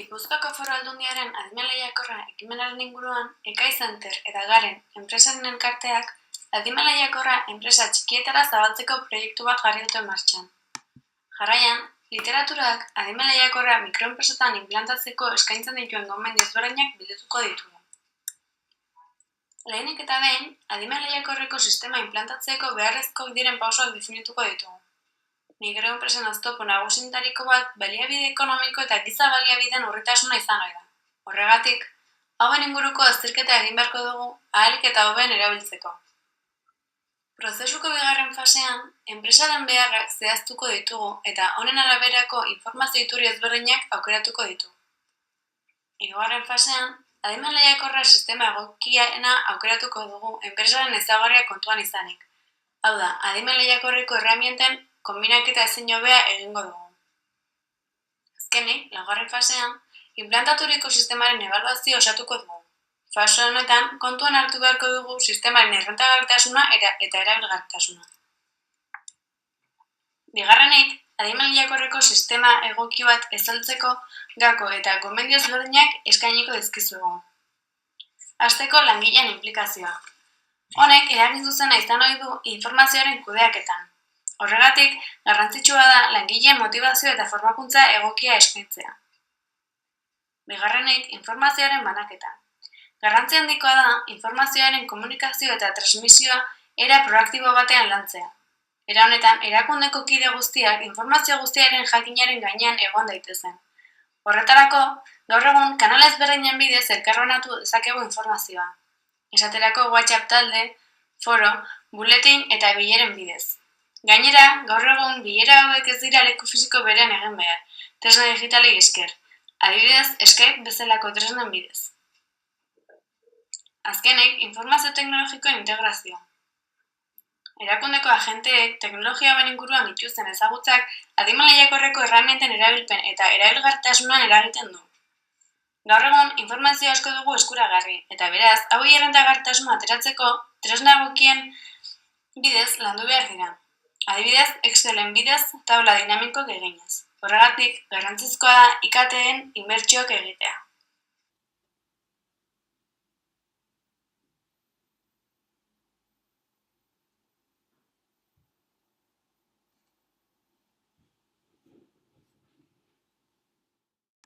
Gipuzkoako Foru Aldundiaren adimen lehiakorra ekimenaren inguruan, Ekai Center eta Garen enpresaren elkarteak adimen lehiakorra enpresa txikietara zabaltzeko proiektu bat jarri dute martxan. Jarraian, literaturak adimen lehiakorra mikroenpresetan inplantatzeko eskaintzen dituen gomendio ezberdinak bilduko ditugu. Lehenik eta behin, adimen lehiakorreko sistema inplantatzeko beharrezkoak diren pausoak definituko ditugu. Mikroenpresen oztopo nagusientariko bat baliabide ekonomiko eta giza baliabideen urritasuna izan ohi da. Horregatik, hauen inguruko azterketa egin beharko dugu ahalik eta hoben erabiltzeko. Prozesuko bigarren fasean, enpresaren beharrak zehaztuko ditugu eta honen araberako informazio iturri ezberdinak aukeratuko ditugu. Hirugarren fasean, adimen lehiakorra sistema egokiena aukeratuko dugu enpresaren ezaugarriak kontuan izanik. Hau da, adimen lehiakorreko erramienten konbinaketa ezin hobea egingo dugu. Azkenik, laugarren fasean, inplantaturiko sistemaren ebaluazio osatuko dugu. Fase honetan, kontuan hartu beharko dugu sistemaren errentagarritasuna eta erabilgarritasuna. Bigarrenik, adimen lehiakorreko sistema egoki bat ezartzeko gako eta gomendio ezberdinak eskainiko dizkizuegu. Hasteko langileen inplikazioa. Honek eragin zuzena izan ohi du informazioaren kudeaketan. Horregatik, garrantzitsua da langileen motivazio eta formakuntza egokia eskaintzea. Bigarrenik, informazioaren banaketa. Garrantzi handikoa da informazioaren komunikazio eta transmisioa era proaktibo batean lantzea. Era honetan, erakundeko kide guztiak informazio guztiaren jakinaren gainean egon daitezen. Horretarako, gaur egun kanal ezberdinen bidez elkarbanatu dezakegu informazioa. Esaterako WhatsApp talde, foro, buletin eta bileren bidez. Gainera, gaur egun bilera hauek ez dira leku fisiko berean egin behar, tresna digitalei esker, adibidez Skype bezalako tresnen bidez. Azkenik, informazio teknologikoen integrazioa. Erakundeko agenteek teknologia hauen inguruan dituzten ezagutzak adimen lehiakorreko erramienten erabilpen eta erabilgarritasunean eragiten du. Gaur egun, informazio asko dugu eskuragarri, eta beraz, hauei errentagarritasuna ateratzeko tresna egokien bidez landu behar dira. Adibidez, Excelen bidez taula dinamikoak eginez. Horregatik, garrantzizkoa da IKT-en inbertsioak egitea.